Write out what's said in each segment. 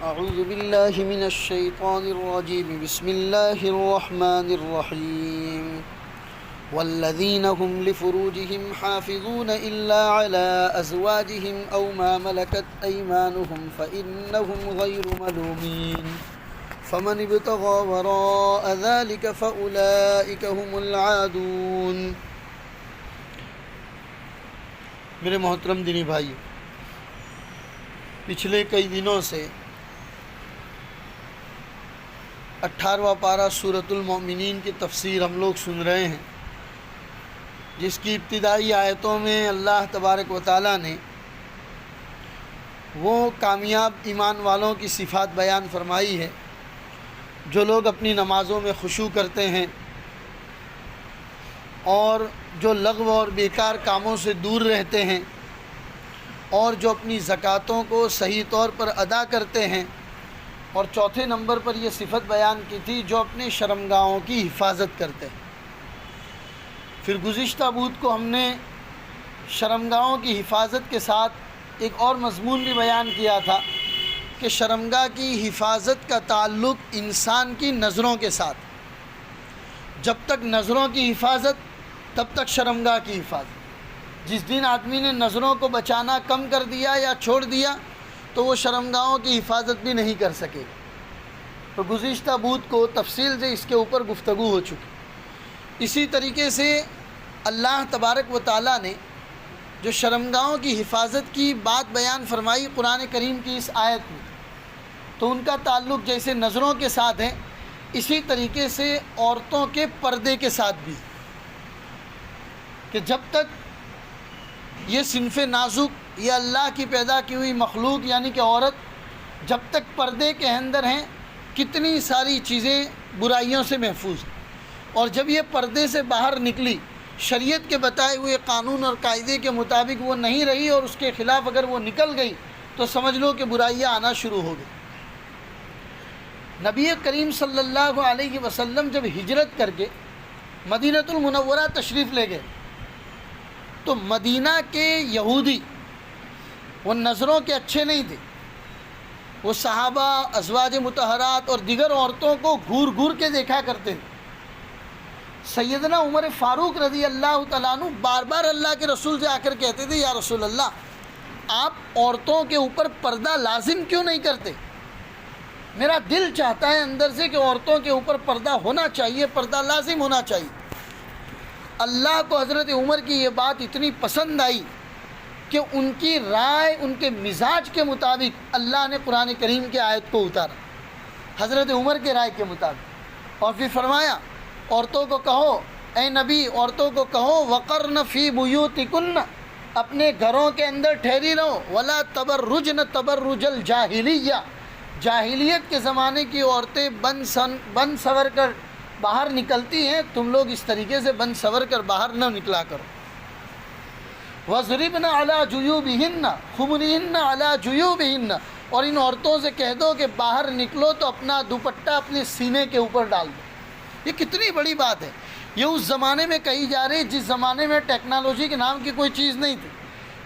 اعوذ باللہ من الشیطان الرجیم بسم اللہ الرحمن الرحیم والذین هم لفروجهم حافظون الا على ازواجهم او ما ملكت ایمانهم فإنهم غیر ملومین فمن ابتغى وراء ذلك فأولئك هم العادون۔ میرے محترم دینی بھائی، پچھلے کئی دنوں سے 18واں پارہ سورۃ المؤمنین کی تفسیر ہم لوگ سن رہے ہیں، جس کی ابتدائی آیتوں میں اللہ تبارک و تعالیٰ نے وہ کامیاب ایمان والوں کی صفات بیان فرمائی ہے جو لوگ اپنی نمازوں میں خشوع کرتے ہیں اور جو لغو اور بیکار کاموں سے دور رہتے ہیں اور جو اپنی زکوٰۃوں کو صحیح طور پر ادا کرتے ہیں، اور چوتھے نمبر پر یہ صفت بیان کی تھی جو اپنے شرمگاہوں کی حفاظت کرتے ہیں۔ پھر گزشتہ بدھ کو ہم نے شرمگاہوں کی حفاظت کے ساتھ ایک اور مضمون بھی بیان کیا تھا کہ شرمگاہ کی حفاظت کا تعلق انسان کی نظروں کے ساتھ، جب تک نظروں کی حفاظت تب تک شرمگاہ کی حفاظت۔ جس دن آدمی نے نظروں کو بچانا کم کر دیا یا چھوڑ دیا تو وہ شرمگاہوں کی حفاظت بھی نہیں کر سکے گا۔ تو گزشتہ بدھ کو تفصیل سے اس کے اوپر گفتگو ہو چکی۔ اسی طریقے سے اللہ تبارک و تعالیٰ نے جو شرمگاہوں کی حفاظت کی بات بیان فرمائی قرآن کریم کی اس آیت میں، تو ان کا تعلق جیسے نظروں کے ساتھ ہے، اسی طریقے سے عورتوں کے پردے کے ساتھ بھی، کہ جب تک یہ صنف نازک، یہ اللہ کی پیدا کی ہوئی مخلوق یعنی کہ عورت جب تک پردے کے اندر ہیں کتنی ساری چیزیں برائیوں سے محفوظ ہیں، اور جب یہ پردے سے باہر نکلی، شریعت کے بتائے ہوئے قانون اور قاعدے کے مطابق وہ نہیں رہی اور اس کے خلاف اگر وہ نکل گئی تو سمجھ لو کہ برائیاں آنا شروع ہو گئی۔ نبی کریم صلی اللہ علیہ وسلم جب ہجرت کر کے مدینہ المنورہ تشریف لے گئے تو مدینہ کے یہودی وہ نظروں کے اچھے نہیں تھے، وہ صحابہ، ازواج مطہرات اور دیگر عورتوں کو گھور گھور کے دیکھا کرتے تھے۔ سیدنا عمر فاروق رضی اللہ تعالیٰ عنہ بار بار اللہ کے رسول سے آ کر کہتے تھے، یا رسول اللہ، آپ عورتوں کے اوپر پردہ لازم کیوں نہیں کرتے؟ میرا دل چاہتا ہے اندر سے کہ عورتوں کے اوپر پردہ ہونا چاہیے، پردہ لازم ہونا چاہیے۔ اللہ کو حضرت عمر کی یہ بات اتنی پسند آئی کہ ان کی رائے، ان کے مزاج کے مطابق اللہ نے قرآن کریم کی آیت کو اتارا، حضرت عمر کے رائے کے مطابق، اور پھر فرمایا عورتوں کو کہو، اے نبی عورتوں کو کہو وقرن فی بیوتکن، اپنے گھروں کے اندر ٹھہری رہو، ولا تبرجن تبرج الجاہلیہ، جاہلیت کے زمانے کی عورتیں بن سور کر باہر نکلتی ہیں، تم لوگ اس طریقے سے بن سور کر باہر نہ نکلا کرو۔ وَضْرِبْنَ عَلَى جُيُوبِهِنَّ خُمُرِهِنَّ عَلَى جُيُوبِهِنَّ، اور ان عورتوں سے کہہ دو کہ باہر نکلو تو اپنا دوپٹہ اپنے سینے کے اوپر ڈال دو۔ یہ کتنی بڑی بات ہے، یہ اس زمانے میں کہی جا رہی، جس زمانے میں ٹیکنالوجی کے نام کی کوئی چیز نہیں تھی،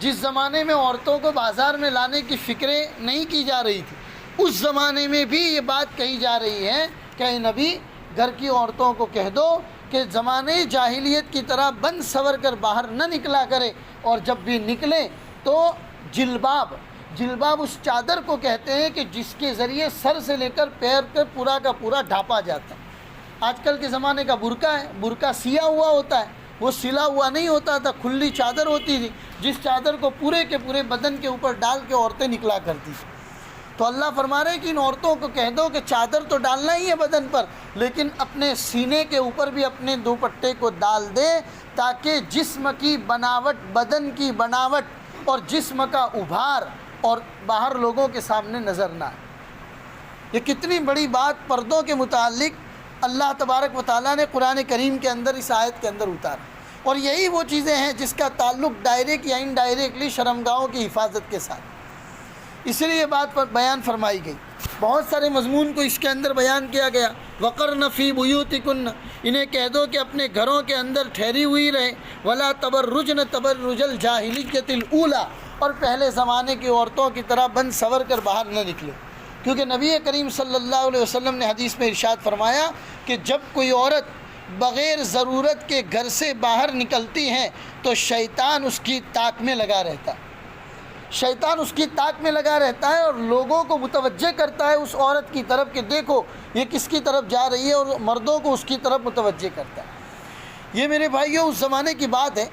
جس زمانے میں عورتوں کو بازار میں لانے کی فکریں نہیں کی جا رہی تھی، اس زمانے میں بھی یہ بات کہی جا رہی ہے کہ اے نبی گھر کی عورتوں کو کہہ دو کہ زمانے جاہلیت کی طرح بن سور کر باہر نہ نکلا کرے، اور جب بھی نکلے تو جلباب اس چادر کو کہتے ہیں کہ جس کے ذریعے سر سے لے کر پیر پر پورا کا پورا ڈھانپا جاتا ہے۔ آج کل کے زمانے کا برقع ہے، برقع سیا ہوا ہوتا ہے، وہ سلا ہوا نہیں ہوتا تھا، کھلی چادر ہوتی تھی جس چادر کو پورے کے پورے بدن کے اوپر ڈال کے عورتیں نکلا کرتی تھیں۔ تو اللہ فرما رہے ہیں کہ ان عورتوں کو کہہ دو کہ چادر تو ڈالنا ہی ہے بدن پر، لیکن اپنے سینے کے اوپر بھی اپنے دوپٹے کو ڈال دے تاکہ جسم کی بناوٹ، بدن کی بناوٹ اور جسم کا ابھار اور باہر لوگوں کے سامنے نظر نہ آئے۔ یہ کتنی بڑی بات پردوں کے متعلق اللہ تبارک و تعالیٰ نے قرآن کریم کے اندر اس آیت کے اندر اتارا، اور یہی وہ چیزیں ہیں جس کا تعلق ڈائریکٹ یا انڈائریکٹلی شرمگاہوں کی حفاظت کے ساتھ، اسی لیے یہ بات پر بیان فرمائی گئی۔ بہت سارے مضمون کو اس کے اندر بیان کیا گیا۔ وقرن فی بیوتکن، انہیں کہہ دو کہ اپنے گھروں کے اندر ٹھہری ہوئی رہے، ولا تبرجن تبرج الجاہلیۃ الاولی، اور پہلے زمانے کی عورتوں کی طرح بن سور کر باہر نہ نکلے۔ کیونکہ نبی کریم صلی اللہ علیہ وسلم نے حدیث میں ارشاد فرمایا کہ جب کوئی عورت بغیر ضرورت کے گھر سے باہر نکلتی ہے تو شیطان اس کی طاق میں لگا رہتا ہے، شیطان اس کی طاق میں لگا رہتا ہے اور لوگوں کو متوجہ کرتا ہے اس عورت کی طرف کہ دیکھو یہ کس کی طرف جا رہی ہے، اور مردوں کو اس کی طرف متوجہ کرتا ہے۔ یہ میرے بھائیوں اس زمانے کی بات ہے،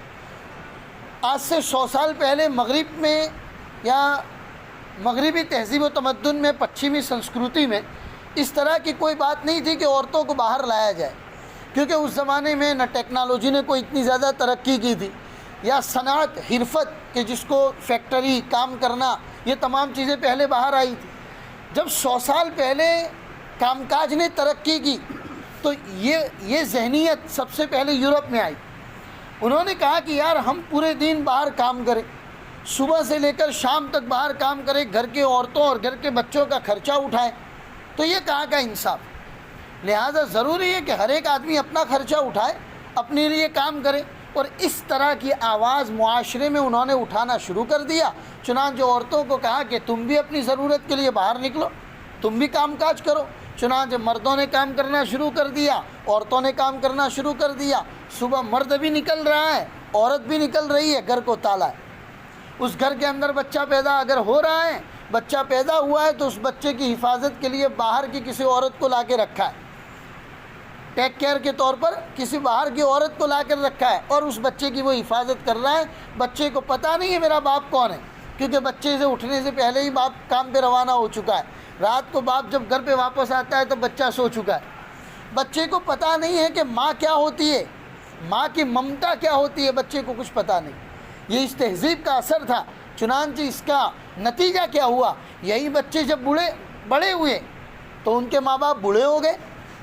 آج سے 100 سال پہلے مغرب میں یا مغربی تہذیب و تمدن میں، پچھمی سنسکرتی میں اس طرح کی کوئی بات نہیں تھی کہ عورتوں کو باہر لایا جائے، کیونکہ اس زمانے میں نہ ٹیکنالوجی نے کوئی اتنی زیادہ ترقی کی تھی، یا صنعت، حرفت کہ جس کو فیکٹری کام کرنا، یہ تمام چیزیں پہلے باہر آئی تھی۔ جب 100 سال پہلے کام کاج نے ترقی کی تو یہ ذہنیت سب سے پہلے یورپ میں آئی۔ انہوں نے کہا کہ یار ہم پورے دن باہر کام کریں، صبح سے لے کر شام تک باہر کام کریں، گھر کے عورتوں اور گھر کے بچوں کا خرچہ اٹھائیں، تو یہ کہاں کا انصاف؟ لہٰذا ضروری ہے کہ ہر ایک آدمی اپنا خرچہ اٹھائے، اپنے لیے کام کرے، اور اس طرح کی آواز معاشرے میں انہوں نے اٹھانا شروع کر دیا۔ چنانچہ عورتوں کو کہا کہ تم بھی اپنی ضرورت کے لیے باہر نکلو، تم بھی کام کاج کرو۔ چنانچہ مردوں نے کام کرنا شروع کر دیا، عورتوں نے کام کرنا شروع کر دیا۔ صبح مرد بھی نکل رہا ہے، عورت بھی نکل رہی ہے، گھر کو تالا ہے۔ اس گھر کے اندر بچہ پیدا اگر ہو رہا ہے، بچہ پیدا ہوا ہے تو اس بچے کی حفاظت کے لیے باہر کی کسی عورت کو لا کے رکھا ہے، ٹیک کیئر کے طور پر کسی باہر کی عورت کو لا کر رکھا ہے، اور اس بچے کی وہ حفاظت کر رہا ہے۔ بچے کو پتہ نہیں ہے میرا باپ کون ہے، کیونکہ بچے سے اٹھنے سے پہلے ہی باپ کام پہ روانہ ہو چکا ہے۔ رات کو باپ جب گھر پہ واپس آتا ہے تو بچہ سو چکا ہے۔ بچے کو پتہ نہیں ہے کہ ماں کیا ہوتی ہے، ماں کی ممتا کیا ہوتی ہے، بچے کو کچھ پتہ نہیں۔ یہ اس تہذیب کا اثر تھا۔ چنانچہ اس کا نتیجہ کیا ہوا؟ یہی بچے جب بڑے ہوئے تو ان کے ماں باپ بوڑھے ہو گئے۔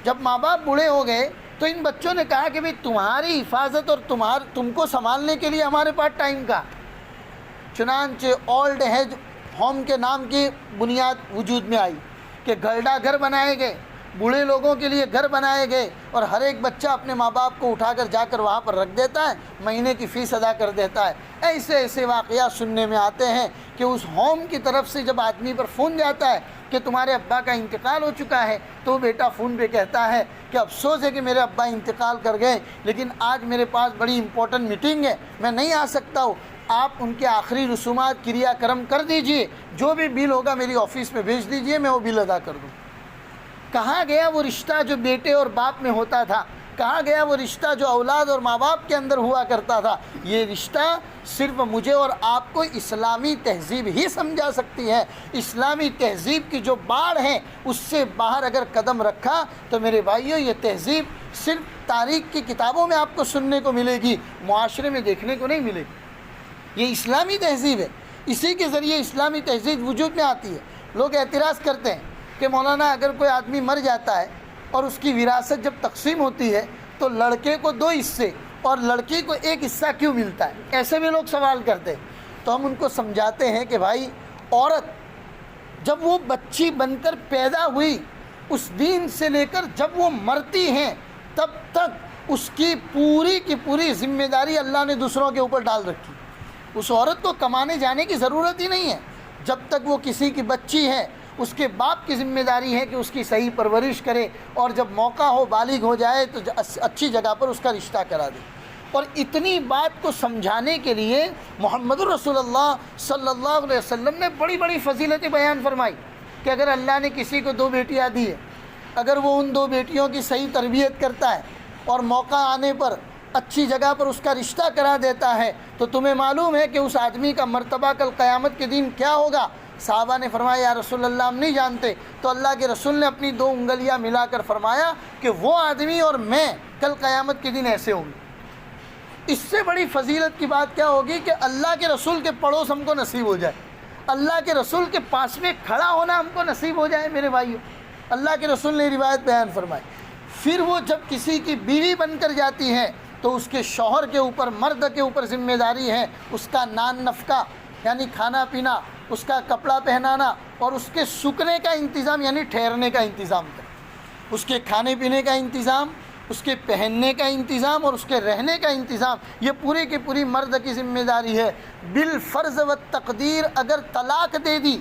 جب ماں باپ بوڑھے ہو گئے تو ان بچوں نے کہا کہ بھئی تمہاری حفاظت اور تم کو سنبھالنے کے لیے ہمارے پاس ٹائم کا۔ چنانچہ اولڈ ایج ہوم کے نام کی بنیاد وجود میں آئی کہ گھرڈا گھر بنائے گئے، بوڑھے لوگوں کے لیے گھر بنائے گئے، اور ہر ایک بچہ اپنے ماں باپ کو اٹھا کر جا کر وہاں پر رکھ دیتا ہے، مہینے کی فیس ادا کر دیتا ہے۔ ایسے واقعات سننے میں آتے ہیں کہ اس ہوم کی طرف سے جب آدمی پر فون جاتا ہے کہ تمہارے ابا کا انتقال ہو چکا ہے، تو بیٹا فون پہ کہتا ہے کہ افسوس ہے کہ میرے ابا انتقال کر گئے، لیکن آج میرے پاس بڑی امپورٹنٹ میٹنگ ہے، میں نہیں آ سکتا ہوں، آپ ان کے آخری رسومات کریا کرم کر دیجئے، جو بھی بل ہوگا میری آفس میں بھیج دیجئے، میں وہ بل ادا کر دوں۔ کہاں گیا وہ رشتہ جو بیٹے اور باپ میں ہوتا تھا؟ کہاں گیا وہ رشتہ جو اولاد اور ماں باپ کے اندر ہوا کرتا تھا؟ یہ رشتہ صرف مجھے اور آپ کو اسلامی تہذیب ہی سمجھا سکتی ہے۔ اسلامی تہذیب کی جو باڑ ہے اس سے باہر اگر قدم رکھا تو میرے بھائیوں یہ تہذیب صرف تاریخ کی کتابوں میں آپ کو سننے کو ملے گی، معاشرے میں دیکھنے کو نہیں ملے گی۔ یہ اسلامی تہذیب ہے، اسی کے ذریعے اسلامی تہذیب وجود میں آتی ہے۔ لوگ اعتراض کرتے ہیں کہ مولانا اگر کوئی آدمی مر جاتا ہے اور اس کی وراثت جب تقسیم ہوتی ہے تو لڑکے کو 2 حصے اور لڑکی کو 1 حصہ کیوں ملتا ہے؟ ایسے بھی لوگ سوال کرتے ہیں۔ تو ہم ان کو سمجھاتے ہیں کہ بھائی عورت جب وہ بچی بن کر پیدا ہوئی اس دن سے لے کر جب وہ مرتی ہیں تب تک اس کی پوری ذمہ داری اللہ نے دوسروں کے اوپر ڈال رکھی۔ اس عورت کو کمانے جانے کی ضرورت ہی نہیں ہے۔ جب تک وہ کسی کی بچی ہے اس کے باپ کی ذمہ داری ہے کہ اس کی صحیح پرورش کرے، اور جب موقع ہو بالغ ہو جائے تو اچھی جگہ پر اس کا رشتہ کرا دے۔ اور اتنی بات کو سمجھانے کے لیے محمد رسول اللہ صلی اللہ علیہ وسلم نے بڑی فضیلتیں بیان فرمائی کہ اگر اللہ نے کسی کو 2 بیٹیاں دی ہے، اگر وہ ان 2 بیٹیوں کی صحیح تربیت کرتا ہے اور موقع آنے پر اچھی جگہ پر اس کا رشتہ کرا دیتا ہے تو تمہیں معلوم ہے کہ اس آدمی کا مرتبہ کل قیامت کے دن کیا ہوگا؟ صحابہ نے فرمایا یا رسول اللہ ہم نہیں جانتے، تو اللہ کے رسول نے اپنی 2 انگلیاں ملا کر فرمایا کہ وہ آدمی اور میں کل قیامت کے دن ایسے ہوں گے۔ اس سے بڑی فضیلت کی بات کیا ہوگی کہ اللہ کے رسول کے پڑوس ہم کو نصیب ہو جائے، اللہ کے رسول کے پاس میں کھڑا ہونا ہم کو نصیب ہو جائے۔ میرے بھائیوں، اللہ کے رسول نے روایت بیان فرمائی۔ پھر وہ جب کسی کی بیوی بن کر جاتی ہے تو اس کے شوہر کے اوپر، مرد کے اوپر ذمہ داری ہے اس کا نان نفقہ یعنی کھانا پینا، اس کا کپڑا پہنانا اور اس کے سکنے کا انتظام یعنی ٹھہرنے کا انتظام کرے، اس کے کھانے پینے کا انتظام، اس کے پہننے کا انتظام اور اس کے رہنے کا انتظام، یہ پوری کی پوری مرد کی ذمہ داری ہے۔ بالفرض و تقدیر اگر طلاق دے دی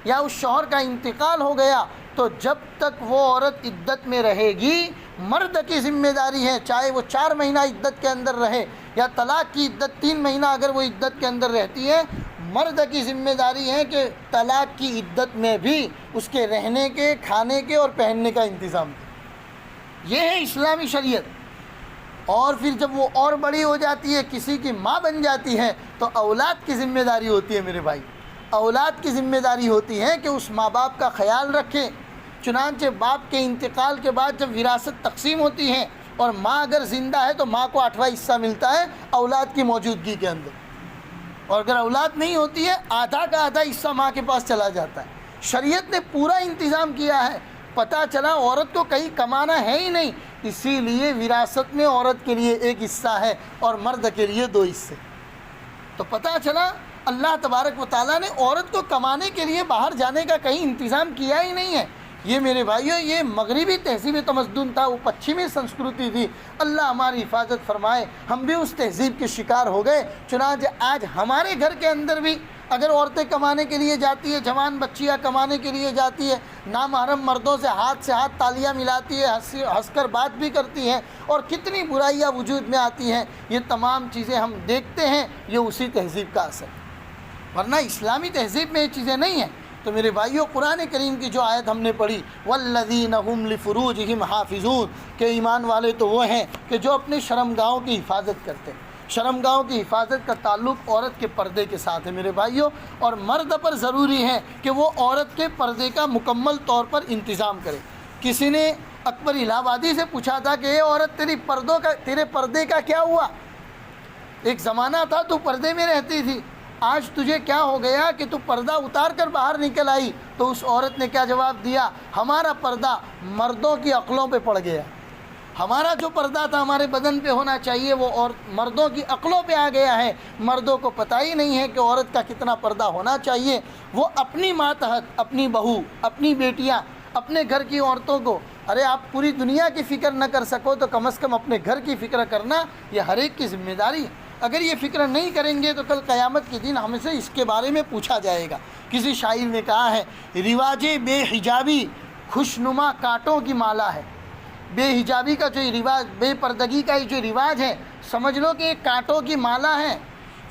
یا اس شوہر کا انتقال ہو گیا تو جب تک وہ عورت عدت میں رہے گی مرد کی ذمہ داری ہے، چاہے وہ 4 مہینہ عدت کے اندر رہے یا طلاق کی عدت 3 مہینہ اگر وہ عدت کے اندر رہتی ہے، مرد کی ذمہ داری ہے کہ طلاق کی عدت میں بھی اس کے رہنے کے، کھانے کے اور پہننے کا انتظام کرے۔ یہ ہے اسلامی شریعت۔ اور پھر جب وہ اور بڑی ہو جاتی ہے، کسی کی ماں بن جاتی ہے، تو اولاد کی ذمہ داری ہوتی ہے میرے بھائی، اولاد کی ذمہ داری ہوتی ہے کہ اس ماں باپ کا خیال رکھے۔ چنانچہ باپ کے انتقال کے بعد جب وراثت تقسیم ہوتی ہے اور ماں اگر زندہ ہے تو ماں کو 8واں حصہ ملتا ہے اولاد کی موجودگی کے اندر، اور اگر اولاد نہیں ہوتی ہے آدھا کا آدھا حصہ ماں کے پاس چلا جاتا ہے۔ شریعت نے پورا انتظام کیا ہے۔ پتہ چلا عورت کو کہیں کمانا ہے ہی نہیں، اسی لیے وراثت میں عورت کے لیے 1 حصہ ہے اور مرد کے لیے 2 حصے۔ تو پتہ چلا اللہ تبارک و تعالیٰ نے عورت کو کمانے کے لیے باہر جانے کا کہیں انتظام کیا ہی نہیں ہے۔ یہ میرے بھائیوں یہ مغربی تہذیب تمدن تھا، وہ پچھمی سنسکرتی تھی۔ اللہ ہماری حفاظت فرمائے، ہم بھی اس تہذیب کے شکار ہو گئے۔ چنانچہ آج ہمارے گھر کے اندر بھی اگر عورتیں کمانے کے لیے جاتی ہے، جوان بچیاں کمانے کے لیے جاتی ہے، نامحرم مردوں سے ہاتھ تالیاں ملاتی ہے، ہنس کر بات بھی کرتی ہیں، اور کتنی برائیاں وجود میں آتی ہیں، یہ تمام چیزیں ہم دیکھتے ہیں، یہ اسی تہذیب کا اثر ہے، ورنہ اسلامی تہذیب میں یہ چیزیں نہیں ہیں۔ تو میرے بھائیوں قرآن کریم کی جو آیت ہم نے پڑھی والذین هم لفروجہم حافظون، کہ ایمان والے تو وہ ہیں کہ جو اپنے شرمگاہوں کی حفاظت کرتے ہیں۔ شرمگاہوں کی حفاظت کا تعلق عورت کے پردے کے ساتھ ہے میرے بھائیوں، اور مرد پر ضروری ہے کہ وہ عورت کے پردے کا مکمل طور پر انتظام کرے۔ کسی نے اکبر الہ آبادی سے پوچھا تھا کہ اے عورت تیرے پردے کا کیا ہوا؟ ایک زمانہ تھا تو پردے میں رہتی تھی، آج تجھے کیا ہو گیا کہ تو پردہ اتار کر باہر نکل آئی؟ تو اس عورت نے کیا جواب دیا؟ ہمارا پردہ مردوں کی عقلوں پہ پڑ گیا، ہمارا جو پردہ تھا ہمارے بدن پہ ہونا چاہیے وہ اور مردوں کی عقلوں پہ آ گیا ہے۔ مردوں کو پتہ ہی نہیں ہے کہ عورت کا کتنا پردہ ہونا چاہیے۔ وہ اپنی ماتحت، اپنی بہو، اپنی بیٹیاں، اپنے گھر کی عورتوں کو، ارے آپ پوری دنیا کی فکر نہ کر سکو تو کم از کم اپنے گھر کی فکر کرنا یہ ہر ایک کی ذمہ داری ہے۔ اگر یہ فکر نہیں کریں گے تو کل قیامت کے دن ہم سے اس کے بارے میں پوچھا جائے گا۔ کسی شاعر نے کہا ہے رواج بے حجابی خوشنما کانٹوں کی مالا ہے۔ بے حجابی کا جو رواج، بے پردگی کا جو رواج ہے، سمجھ لو کہ یہ کانٹوں کی مالا ہے۔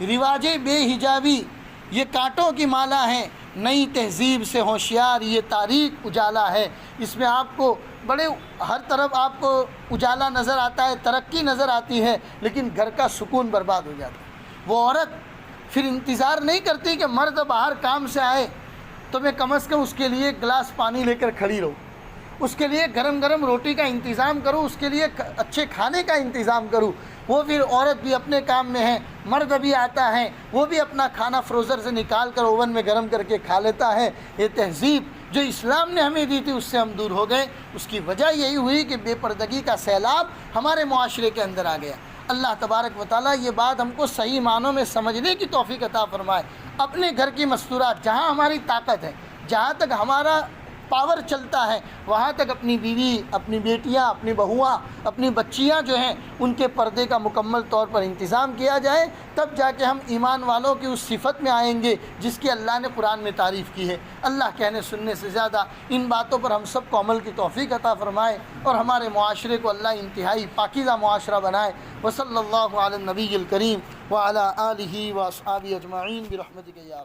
رواج بے حجابی یہ کانٹوں کی مالا ہے، نئی تہذیب سے ہوشیار یہ تاریک اجالا ہے۔ اس میں آپ کو بڑے ہر طرف آپ کو اجالا نظر آتا ہے، ترقی نظر آتی ہے، لیکن گھر کا سکون برباد ہو جاتا ہے۔ وہ عورت پھر انتظار نہیں کرتی کہ مرد باہر کام سے آئے تو میں کم از کم اس کے لیے ایک گلاس پانی لے کر کھڑی رہوں، اس کے لیے گرم گرم روٹی کا انتظام کروں، اس کے لیے اچھے کھانے کا انتظام کروں۔ وہ پھر عورت بھی اپنے کام میں ہے، مرد بھی آتا ہے، وہ بھی اپنا کھانا فروزر سے نکال کر اوون میں گرم کر کے کھا لیتا ہے۔ یہ تہذیب جو اسلام نے ہمیں دی تھی اس سے ہم دور ہو گئے۔ اس کی وجہ یہی ہوئی کہ بے پردگی کا سیلاب ہمارے معاشرے کے اندر آ گیا۔ اللہ تبارک و تعالیٰ یہ بات ہم کو صحیح معنوں میں سمجھنے کی توفیق عطا فرمائے۔ اپنے گھر کی مستورات، جہاں ہماری طاقت ہے، جہاں تک ہمارا پاور چلتا ہے، وہاں تک اپنی بیوی، اپنی بیٹیاں، اپنی بہوئیں، اپنی بچیاں جو ہیں ان کے پردے کا مکمل طور پر انتظام کیا جائے، تب جا کے ہم ایمان والوں کی اس صفت میں آئیں گے جس کی اللہ نے قرآن میں تعریف کی ہے۔ اللہ کہنے سننے سے زیادہ ان باتوں پر ہم سب کو عمل کی توفیق عطا فرمائے اور ہمارے معاشرے کو اللہ انتہائی پاکیزہ معاشرہ بنائے۔ وصلی اللہ علی النبی الکریم وعلی آلہ واصحابہ اجمعین برحمتک یا